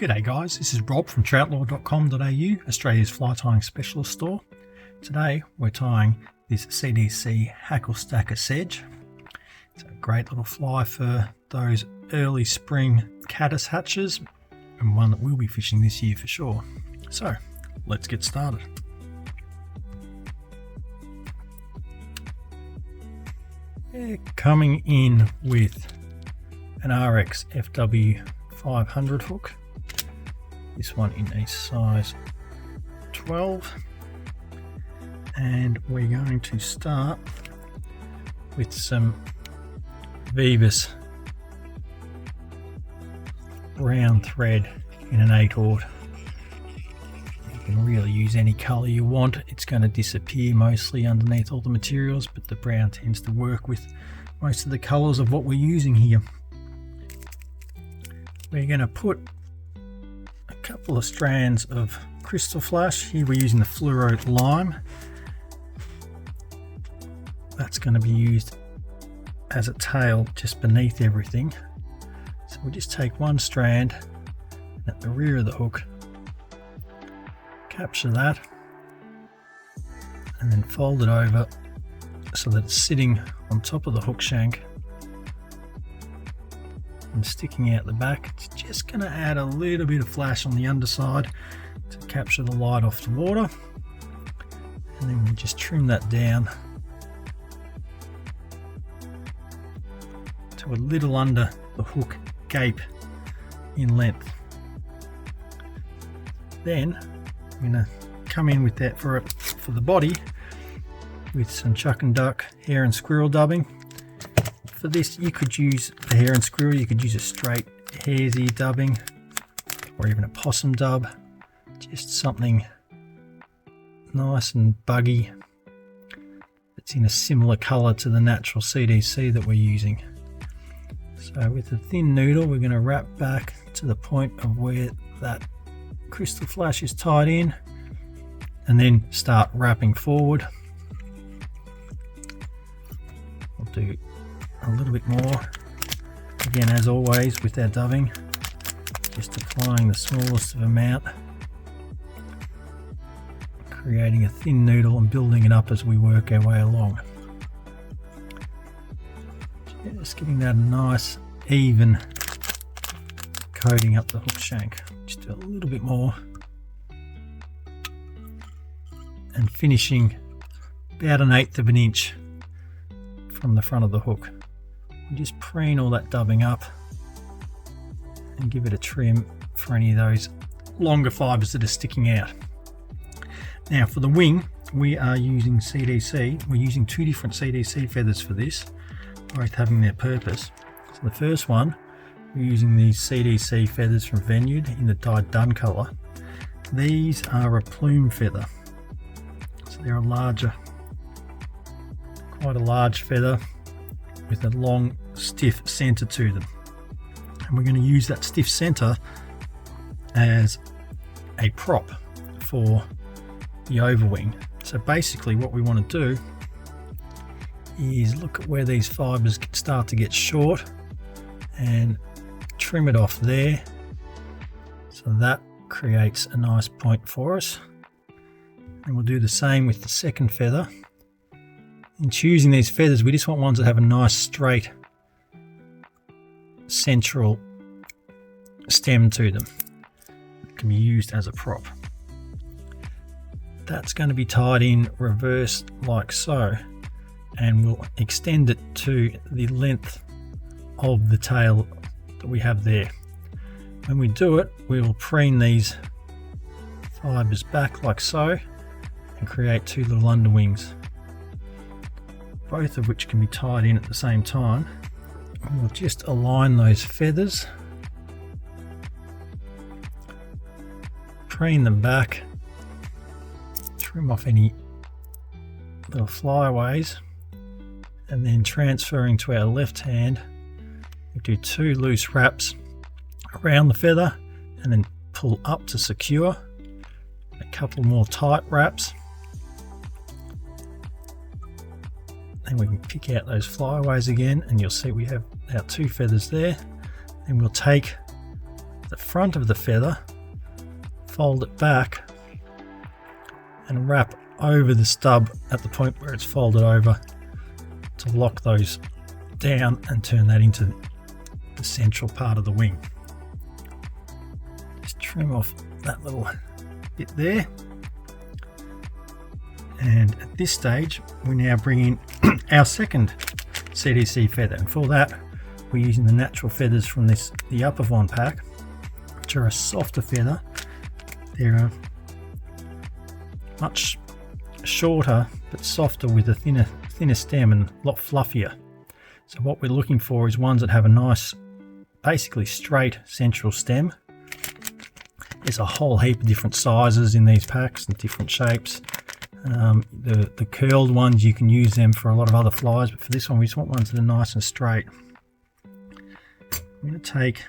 G'day guys, this is Rob from Troutlore.com.au, Australia's fly tying specialist store. Today we're tying this CDC Hackle Stacker Sedge. It's a great little fly for those early spring caddis hatches and one that we'll be fishing this year for sure. So let's get started. We're coming in with an Ahrex FW 500 hook. This one in a size 12, and we're going to start with some Veevus round thread in an 8/0. You can really use any colour you want. It's going to disappear mostly underneath all the materials, but the brown tends to work with most of the colours of what we're using here. We're going to put a couple of strands of crystal flash. Here we're using the fluoro lime. That's going to be used as a tail just beneath everything. So we'll just take one strand at the rear of the hook, capture that, and then fold it over so that it's sitting on top of the hook shank and sticking out the back. It's just going to add a little bit of flash on the underside to capture the light off the water, and then we'll just trim that down to a little under the hook gape in length. Then I'm going to come in with that for the body with some chuck and duck hare and squirrel dubbing. For this, you could use the hare and squirrel, you could use a straight hare's ear dubbing or even a possum dub, just something nice and buggy that's in a similar colour to the natural CDC that we're using. So with a thin noodle, we're going to wrap back to the point of where that crystal flash is tied in and then start wrapping forward. We'll do a little bit more, again as always with our dubbing, just applying the smallest of amount, creating a thin noodle and building it up as we work our way along. Just getting that nice even coating up the hook shank. Just do a little bit more and finishing about 1/8 of an inch from the front of the hook. Just preen all that dubbing up and give it a trim for any of those longer fibres that are sticking out. Now for the wing, we are using CDC. We're using two different CDC feathers for this, both having their purpose. So the first one, we're using these CDC feathers from Veniard in the dyed dun colour. These are a plume feather, so they're quite a large feather with a long stiff centre to them, and we're going to use that stiff centre as a prop for the overwing. So basically what we want to do is look at where these fibres start to get short and trim it off there, so that creates a nice point for us. And we'll do the same with the second feather. In choosing these feathers, we just want ones that have a nice straight central stem to them. It can be used as a prop. That's going to be tied in reverse like so, and we'll extend it to the length of the tail that we have there. When we do it, we will preen these fibres back like so and create two little underwings, both of which can be tied in at the same time. We'll just align those feathers, preen them back, trim off any little flyaways, and then transferring to our left hand, we do two loose wraps around the feather and then pull up to secure, a couple more tight wraps. Then we can pick out those flyaways again, and you'll see we have our two feathers there. Then we'll take the front of the feather, fold it back and wrap over the stub at the point where it's folded over to lock those down and turn that into the central part of the wing. Just trim off that little bit there. And at this stage, we now bring in our second CDC feather, and for that we're using the natural feathers from the Upavon pack, which are a softer feather. They're a much shorter but softer with a thinner stem and a lot fluffier. So what we're looking for is ones that have a nice, basically straight central stem. There's a whole heap of different sizes in these packs and different shapes. The curled ones, you can use them for a lot of other flies, but for this one we just want ones that are nice and straight. I'm going to take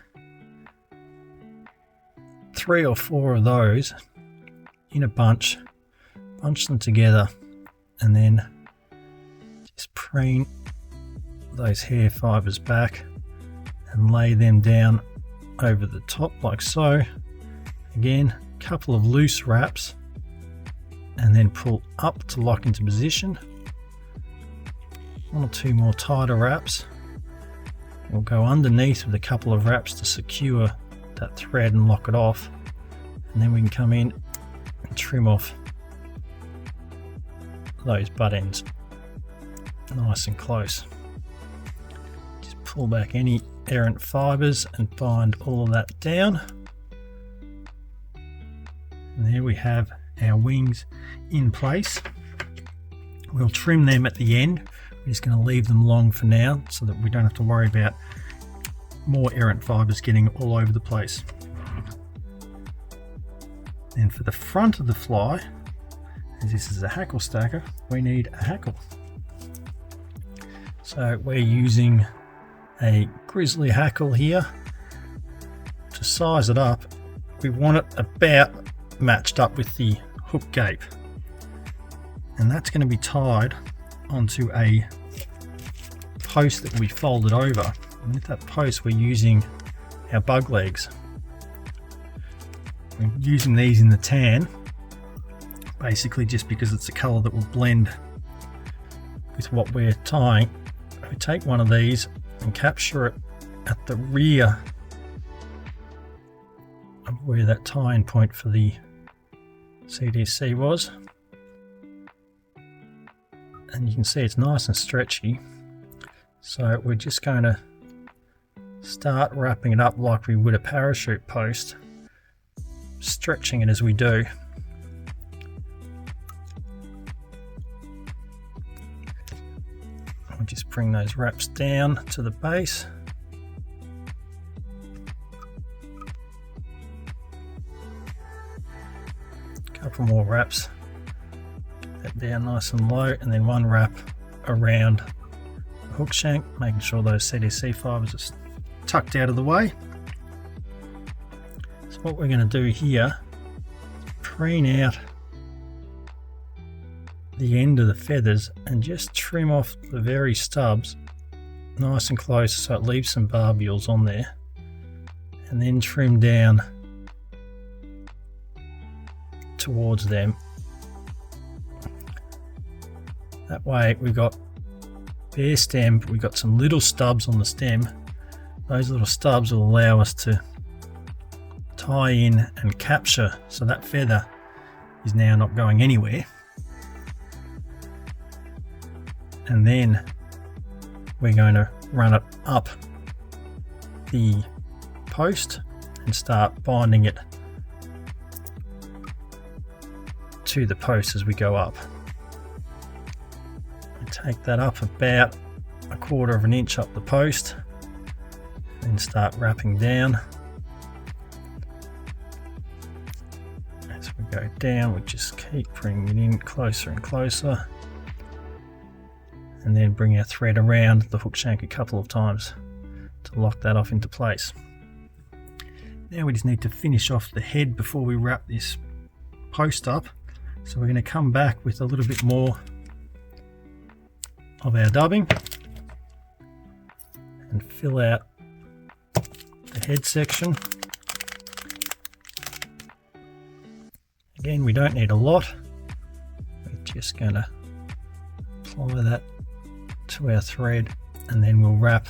3 or 4 of those in a bunch them together, and then just preen those hair fibers back and lay them down over the top like so. Again, a couple of loose wraps, and then pull up to lock into position. 1 or 2 more tighter wraps. We'll go underneath with a couple of wraps to secure that thread and lock it off, and then we can come in and trim off those butt ends nice and close. Just pull back any errant fibers and bind all of that down, and there we have our wings in place. We'll trim them at the end. We're just going to leave them long for now so that we don't have to worry about more errant fibers getting all over the place. And for the front of the fly, as this is a hackle stacker, we need a hackle. So we're using a Grizzly hackle here. To size it up, we want it about matched up with the hook gape, and that's going to be tied onto a post that we folded over, and with that post we're using our bug legs. We're using these in the tan basically just because it's a colour that will blend with what we're tying. We take one of these and capture it at the rear of where that tying point for the CDC was, and you can see it's nice and stretchy. So we're just going to start wrapping it up like we would a parachute post, stretching it as we do. We'll just bring those wraps down to the base. Couple more wraps, get that down nice and low, and then 1 wrap around the hook shank, making sure those CDC fibers are tucked out of the way. So what we're going to do here is preen out the end of the feathers and just trim off the very stubs nice and close so it leaves some barbules on there, and then trim down towards them. That way we've got bare stem, but we've got some little stubs on the stem. Those little stubs will allow us to tie in and capture, so that feather is now not going anywhere. And then we're going to run it up the post and start binding it to the post as we go up. We take that up about 1/4 of an inch up the post and start wrapping down. As we go down, we just keep bringing it in closer and closer, and then bring our thread around the hook shank a couple of times to lock that off into place. Now we just need to finish off the head before we wrap this post up. So we're going to come back with a little bit more of our dubbing and fill out the head section. Again, we don't need a lot. We're just going to apply that to our thread, and then we'll wrap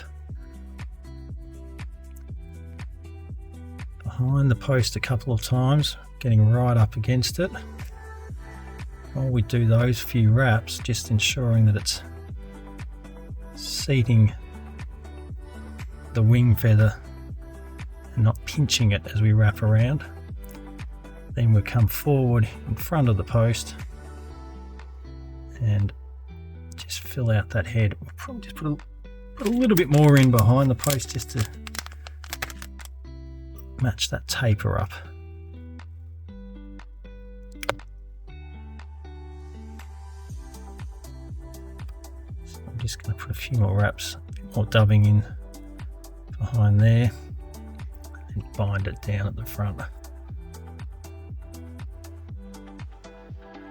behind the post a couple of times, getting right up against it. While we do those few wraps, just ensuring that it's seating the wing feather and not pinching it as we wrap around. Then we'll come forward in front of the post and just fill out that head. We'll probably just put a little bit more in behind the post just to match that taper up. So I'm just going to put a few more wraps, a bit more dubbing in behind there, and bind it down at the front.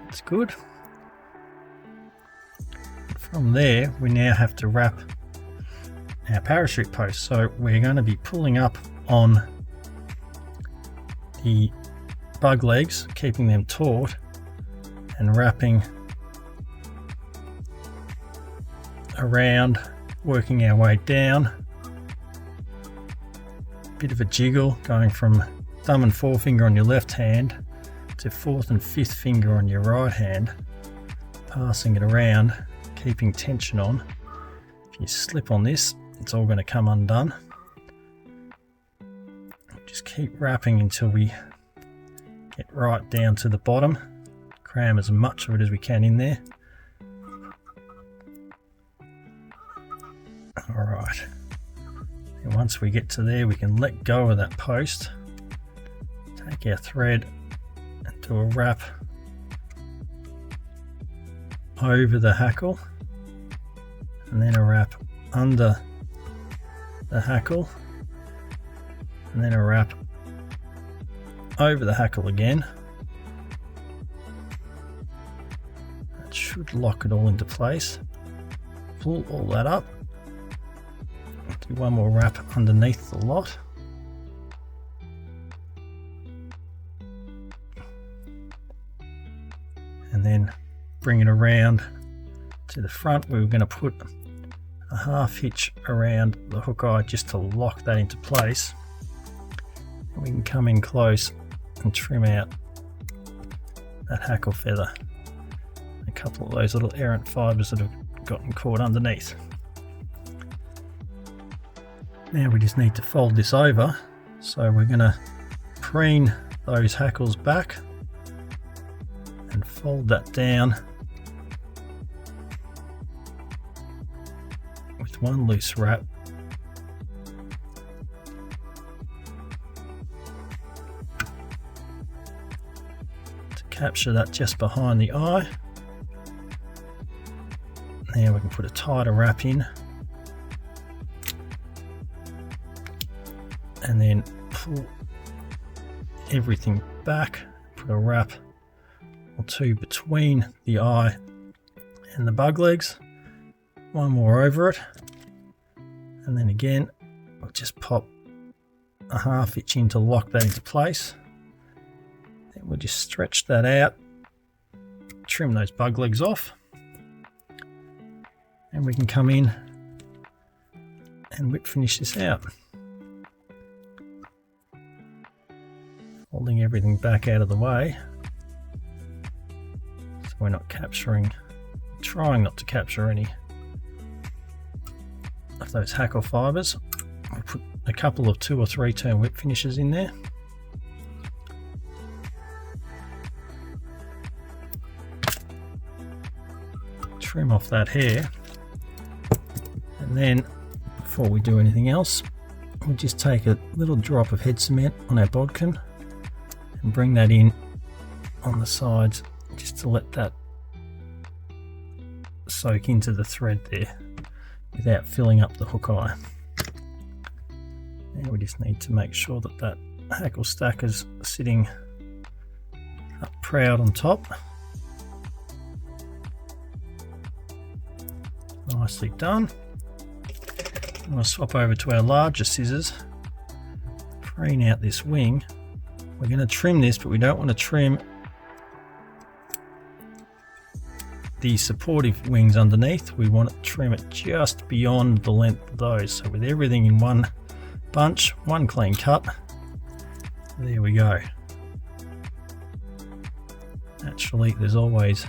That's good. From there, we now have to wrap our parachute post. So we're going to be pulling up on the bug legs, keeping them taut, and wrapping around, working our way down. Bit of a jiggle, going from thumb and forefinger on your left hand to fourth and fifth finger on your right hand, passing it around, keeping tension on. If you slip on this, it's all going to come undone. Just keep wrapping until we get right down to the bottom. Cram as much of it as we can in there. Alright, and once we get to there, we can let go of that post, take our thread and do a wrap over the hackle, and then a wrap under the hackle, and then a wrap over the hackle again. That should lock it all into place. Pull all that up. Do one more wrap underneath the lot. And then bring it around to the front. We're going to put a half hitch around the hook eye just to lock that into place. And we can come in close and trim out that hackle feather. A couple of those little errant fibers that have gotten caught underneath. Now we just need to fold this over, so we're going to preen those hackles back and fold that down with one loose wrap. To capture that just behind the eye. Now we can put a tighter wrap in. And then pull everything back, put a wrap or two between the eye and the bug legs, one more over it, and then again we'll just pop a half hitch in to lock that into place. Then we'll just stretch that out, trim those bug legs off, and we can come in and whip finish this out. Holding everything back out of the way so we're not capturing, trying not to capture any of those hackle fibers. We'll put a couple of 2 or 3 turn whip finishes in there. Trim off that hair, and then before we do anything else, we'll just take a little drop of head cement on our bodkin and bring that in on the sides just to let that soak into the thread there without filling up the hook eye. Now we just need to make sure that that hackle stacker's sitting up proud on top. Nicely done. I'm going to swap over to our larger scissors, preen out this wing. We're going to trim this, but we don't want to trim the supportive wings underneath, we want to trim it just beyond the length of those. So with everything in one bunch, one clean cut, there we go. Naturally, there's always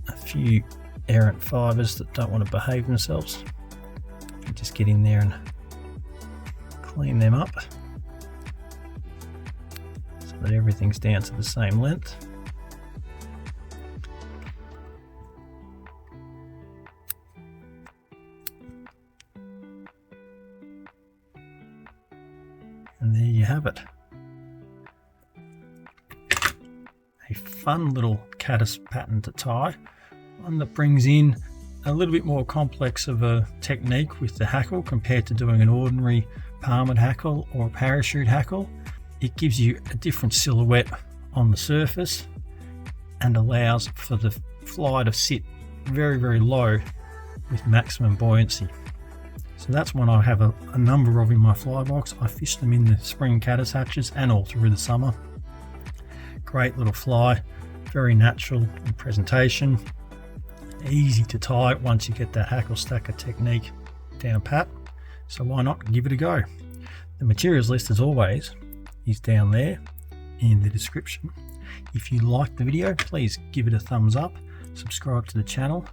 a few errant fibers that don't want to behave themselves. You just get in there and clean them up so that everything's down to the same length. And there you have it. A fun little caddis pattern to tie, one that brings in a little bit more complex of a technique with the hackle compared to doing an ordinary palmed hackle or a parachute hackle. It gives you a different silhouette on the surface and allows for the fly to sit very, very low with maximum buoyancy. So that's one I have a number of in my fly box. I fish them in the spring caddis hatches and all through the summer. Great little fly, very natural in presentation, easy to tie once you get that hackle stacker technique down pat. So why not give it a go? The materials list, as always, is down there in the description. If you liked the video, please give it a thumbs up, subscribe to the channel.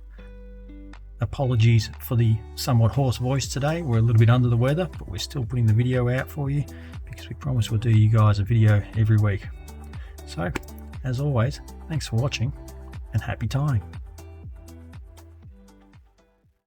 Apologies for the somewhat hoarse voice today. We're a little bit under the weather, but we're still putting the video out for you because we promise we'll do you guys a video every week. So, as always, thanks for watching and happy tying.